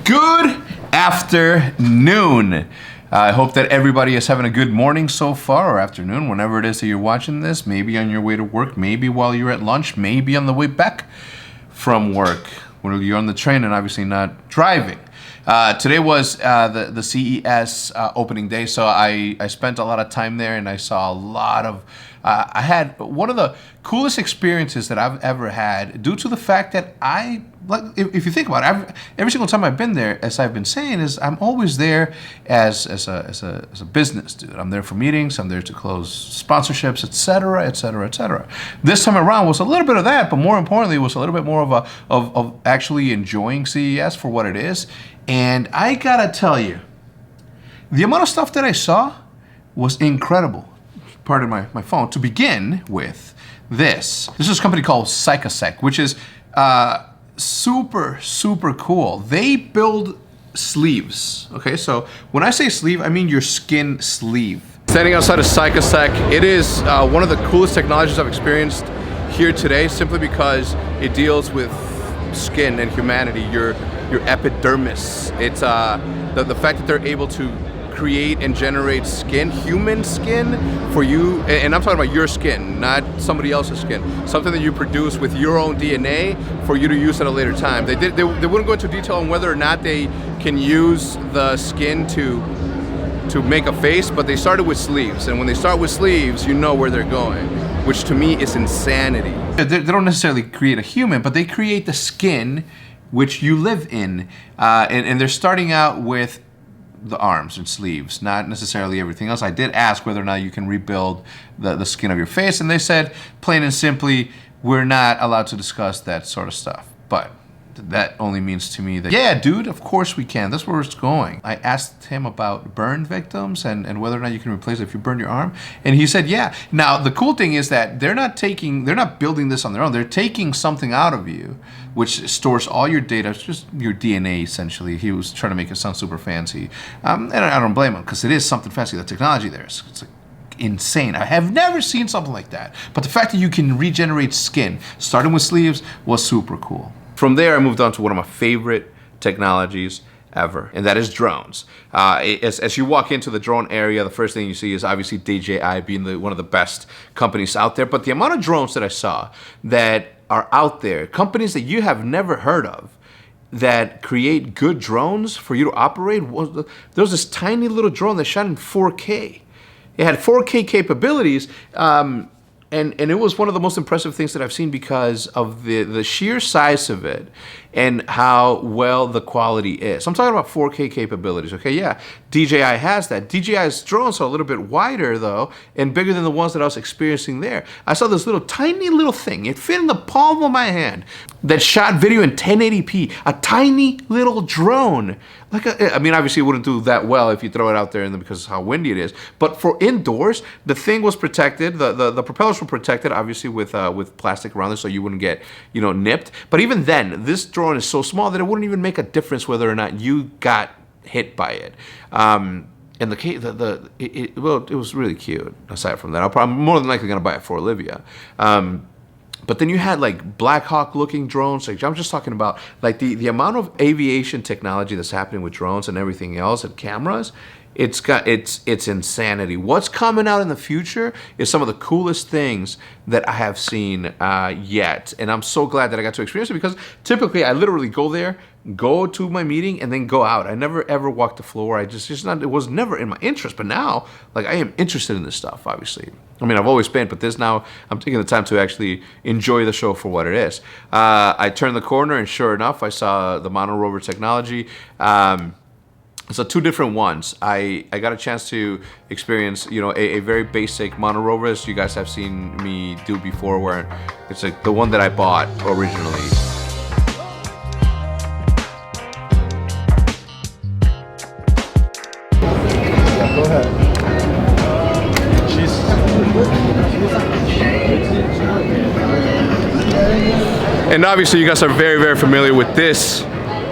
Good afternoon. I hope that everybody is having a good morning so far, or afternoon, whenever it is that you're watching this. Maybe on your way to work, maybe while you're at lunch, maybe on the way back from work, when you're on the train and obviously not driving. Today was the CES opening day, so I spent a lot of time there and I saw a lot of, I had one of the coolest experiences that I've ever had due to the fact that if you think about it, every single time I've been there, as I've been saying, is I'm always there as a business dude. I'm there for meetings, I'm there to close sponsorships, etc., etc., etc. This time around was a little bit of that, but more importantly, it was a little bit more of actually enjoying CES for what it is. And I gotta tell you, the amount of stuff that I saw was incredible. Pardon my phone. To begin with, this is a company called HECZ, which is super cool. They build sleeves. Okay, so when I say sleeve, I mean your skin sleeve. Standing outside of HECZ, it is one of the coolest technologies I've experienced here today, simply because it deals with skin and humanity, your epidermis. It's the fact that they're able to create and generate skin, human skin for you, and I'm talking about your skin, not somebody else's skin, something that you produce with your own DNA for you to use at a later time. They wouldn't go into detail on whether or not they can use the skin to make a face, but they started with sleeves, and when they start with sleeves, you know where they're going, which to me is insanity. They don't necessarily create a human, but they create the skin which you live in, and they're starting out with the arms and sleeves, not necessarily everything else. I did ask whether or not you can rebuild the skin of your face, and they said, plain and simply, we're not allowed to discuss that sort of stuff. But that only means to me that, yeah, dude, of course we can. That's where it's going. I asked him about burn victims and whether or not you can replace it if you burn your arm, and he said, yeah. Now, the cool thing is that they're not building this on their own. They're taking something out of you, which stores all your data. It's just your DNA, essentially. He was trying to make it sound super fancy. And I don't blame him, because it is something fancy. The technology there is like insane. I have never seen something like that. But the fact that you can regenerate skin, starting with sleeves, was super cool. From there, I moved on to one of my favorite technologies ever, and that is drones. As you walk into the drone area, the first thing you see is obviously DJI being one of the best companies out there. But the amount of drones that I saw that are out there, companies that you have never heard of, that create good drones for you to operate. There was this tiny little drone that shot in 4K. It had 4K capabilities, and it was one of the most impressive things that I've seen because of the sheer size of it and how well the quality is. I'm talking about 4K capabilities, okay? Yeah, DJI has that. DJI's drones are a little bit wider, though, and bigger than the ones that I was experiencing there. I saw this tiny little thing. It fit in the palm of my hand that shot video in 1080p. A tiny little drone. I mean, obviously it wouldn't do that well if you throw it out there because of how windy it is. But for indoors, the thing was protected. The propellers were protected, obviously, with plastic around it, so you wouldn't get, nipped. But even then, this drone is so small that it wouldn't even make a difference whether or not you got hit by it. And it was really cute. Aside from that, I'm more than likely gonna buy it for Olivia. But then you had like Black Hawk looking drones. Like, I'm just talking about like the amount of aviation technology that's happening with drones and everything else and cameras. It's insanity. What's coming out in the future is some of the coolest things that I have seen yet. And I'm so glad that I got to experience it, because typically I literally go there, go to my meeting, and then go out. I never ever walk the floor. It was never in my interest. But now, like, I am interested in this stuff, obviously. I mean, I've always been, but now I'm taking the time to actually enjoy the show for what it is. I turned the corner, and sure enough, I saw the mono rover technology. So two different ones. I got a chance to experience, a very basic mono rover, as you guys have seen me do before, where it's like the one that I bought originally. Go ahead. And obviously you guys are very, very familiar with this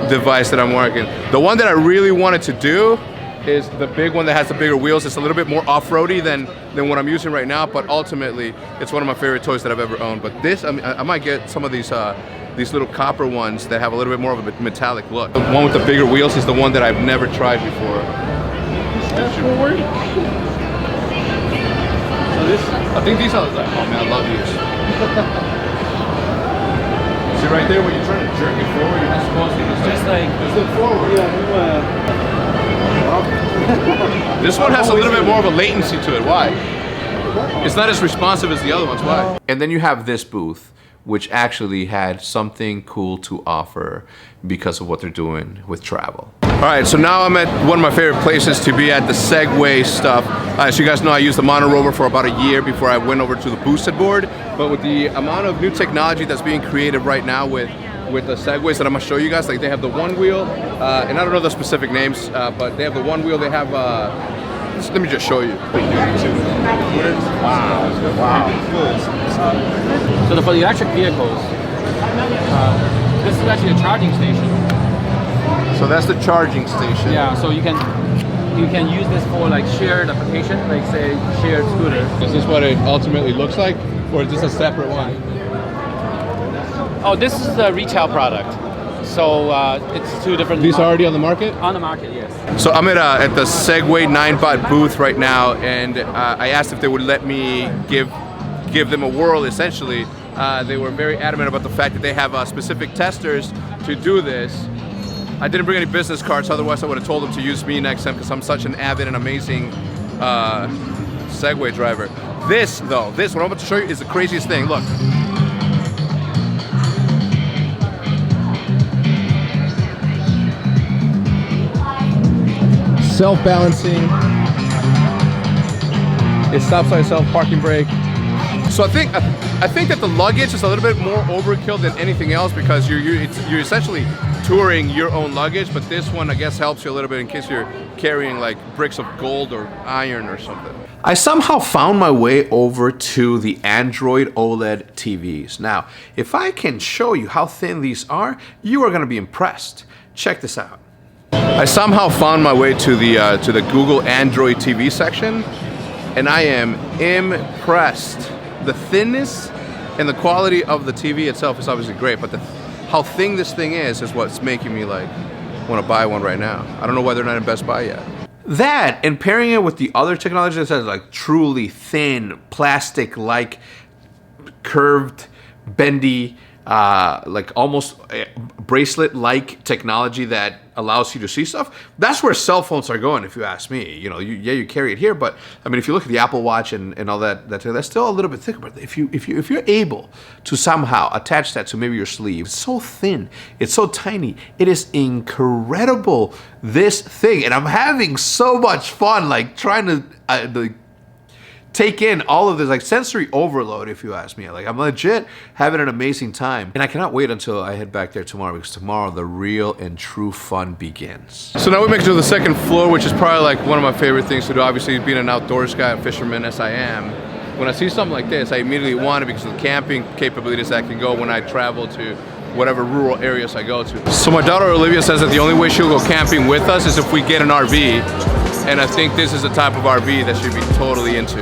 device that I'm working. The one that I really wanted to do is the big one that has the bigger wheels. It's a little bit more off-roady than what I'm using right now, but ultimately it's one of my favorite toys that I've ever owned. But this, I might get some of these these little copper ones that have a little bit more of a metallic look. The one with the bigger wheels is the one that I've never tried before. So this, I think these are like, oh man, I love these. See right there when you're trying to jerk it forward, you're not supposed to just like look forward. This one has a little bit more of a latency to it. Why? It's not as responsive as the other ones. Why? And then you have this booth, which actually had something cool to offer because of what they're doing with travel. All right, so now I'm at one of my favorite places to be at, the Segway stuff. As you guys know, I used the mono rover for about a year before I went over to the boosted board. But with the amount of new technology that's being created right now with the Segways that I'm gonna show you guys, like they have the one wheel, and I don't know the specific names, but they have the one wheel, they have, let me just show you. Wow. So for the electric vehicles, this is actually a charging station. So that's the charging station. Yeah, so you can use this for like shared application, like say shared scooter. Is this what it ultimately looks like, or is this a separate one? Oh, this is a retail product. So it's two different. These are already on the market? On the market, yes. So I'm at the Segway 9bot booth right now, and I asked if they would let me give them a whirl, essentially. They were very adamant about the fact that they have specific testers to do this. I didn't bring any business cards, otherwise I would have told them to use me next time because I'm such an avid and amazing Segway driver. This, though, what I'm about to show you is the craziest thing. Look. Self-balancing. It stops by itself, parking brake. So I think that the luggage is a little bit more overkill than anything else because you're essentially touring your own luggage, but this one I guess helps you a little bit in case you're carrying like bricks of gold or iron or something. I somehow found my way over to the Android OLED TVs. Now, if I can show you how thin these are, you are going to be impressed. Check this out. I somehow found my way to the Google Android TV section, and I am impressed. The thinness and the quality of the TV itself is obviously great, but how thin this thing is what's making me like want to buy one right now. I don't know why they're not in Best Buy yet. That, and pairing it with the other technology that says like truly thin, plastic-like, curved, bendy, like almost bracelet-like technology that allows you to see stuff. That's where cell phones are going, if you ask me. You know, you carry it here, but I mean, if you look at the Apple Watch and all that's still a little bit thicker. But if you're able to somehow attach that to maybe your sleeve, it's so thin, it's so tiny, it is incredible, this thing, and I'm having so much fun, like trying to take in all of this, like sensory overload, if you ask me. Like I'm legit having an amazing time. And I cannot wait until I head back there tomorrow, because tomorrow the real and true fun begins. So now we make it to the second floor, which is probably like one of my favorite things to do. Obviously being an outdoors guy, a fisherman as I am, when I see something like this, I immediately want it because of the camping capabilities that I can go when I travel to whatever rural areas I go to. So my daughter Olivia says that the only way she'll go camping with us is if we get an RV. And I think this is the type of RV that she'd be totally into.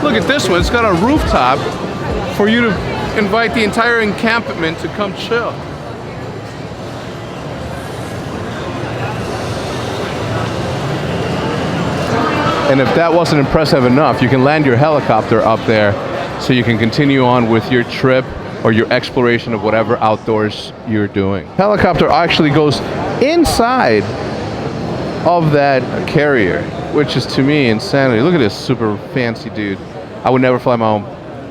Look at this one, it's got a rooftop for you to invite the entire encampment to come chill. And if that wasn't impressive enough, you can land your helicopter up there so you can continue on with your trip or your exploration of whatever outdoors you're doing. Helicopter actually goes inside of that carrier, which is to me insanity. Look at this super fancy dude. I would never fly my own,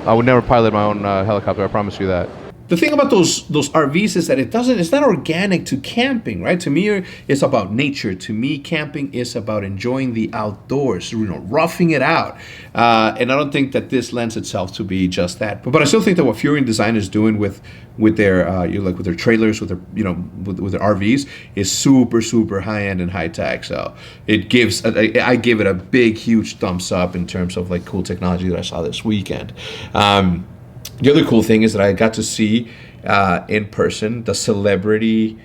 I would never pilot my own helicopter, I promise you that. the thing about those RVs is that it's not organic to camping, right? To me, it's about nature. To me, camping is about enjoying the outdoors, roughing it out. And I don't think that this lends itself to be just that. But I still think that what Fury Design is doing with their with their trailers, with their with their RVs is super high end and high tech. So it gives I give it a big huge thumbs up in terms of like cool technology that I saw this weekend. The other cool thing is that I got to see in person the celebrity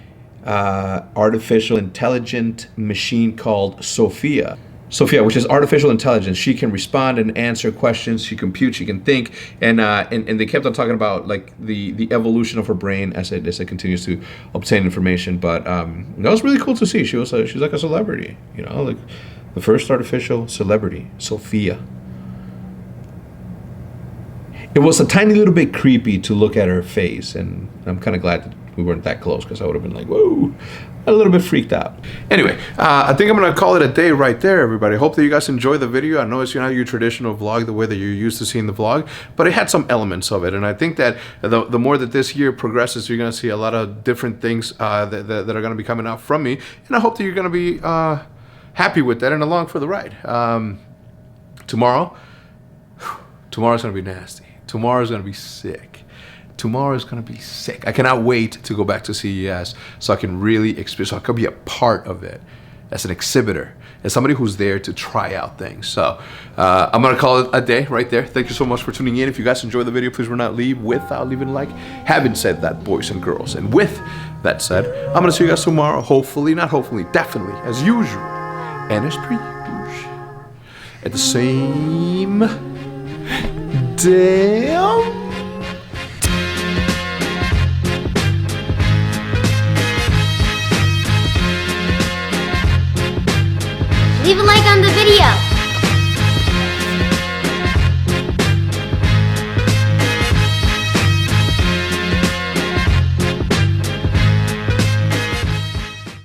artificial intelligent machine called Sophia. Sophia, which is artificial intelligence. She can respond and answer questions. She computes. She can think, and they kept on talking about like the evolution of her brain as it continues to obtain information. But that was really cool to see. She's like a celebrity, like the first artificial celebrity, Sophia. It was a tiny little bit creepy to look at her face, and I'm kind of glad that we weren't that close because I would have been like, whoa, a little bit freaked out. Anyway, I think I'm gonna call it a day right there, everybody. Hope that you guys enjoy the video. I know it's not your traditional vlog the way that you're used to seeing the vlog, but it had some elements of it, and I think that the more that this year progresses, you're gonna see a lot of different things that are gonna be coming out from me, and I hope that you're gonna be happy with that and along for the ride. Tomorrow's gonna be nasty. Tomorrow's gonna be sick. Tomorrow is gonna be sick. I cannot wait to go back to CES so I can really experience, so I can be a part of it as an exhibitor, as somebody who's there to try out things. So I'm gonna call it a day right there. Thank you so much for tuning in. If you guys enjoyed the video, please do not leave without leaving a like. Having said that, boys and girls, and with that said, I'm gonna see you guys tomorrow. Hopefully, not hopefully, definitely, as usual, and as per usual, at the same damn. Leave a like on the video.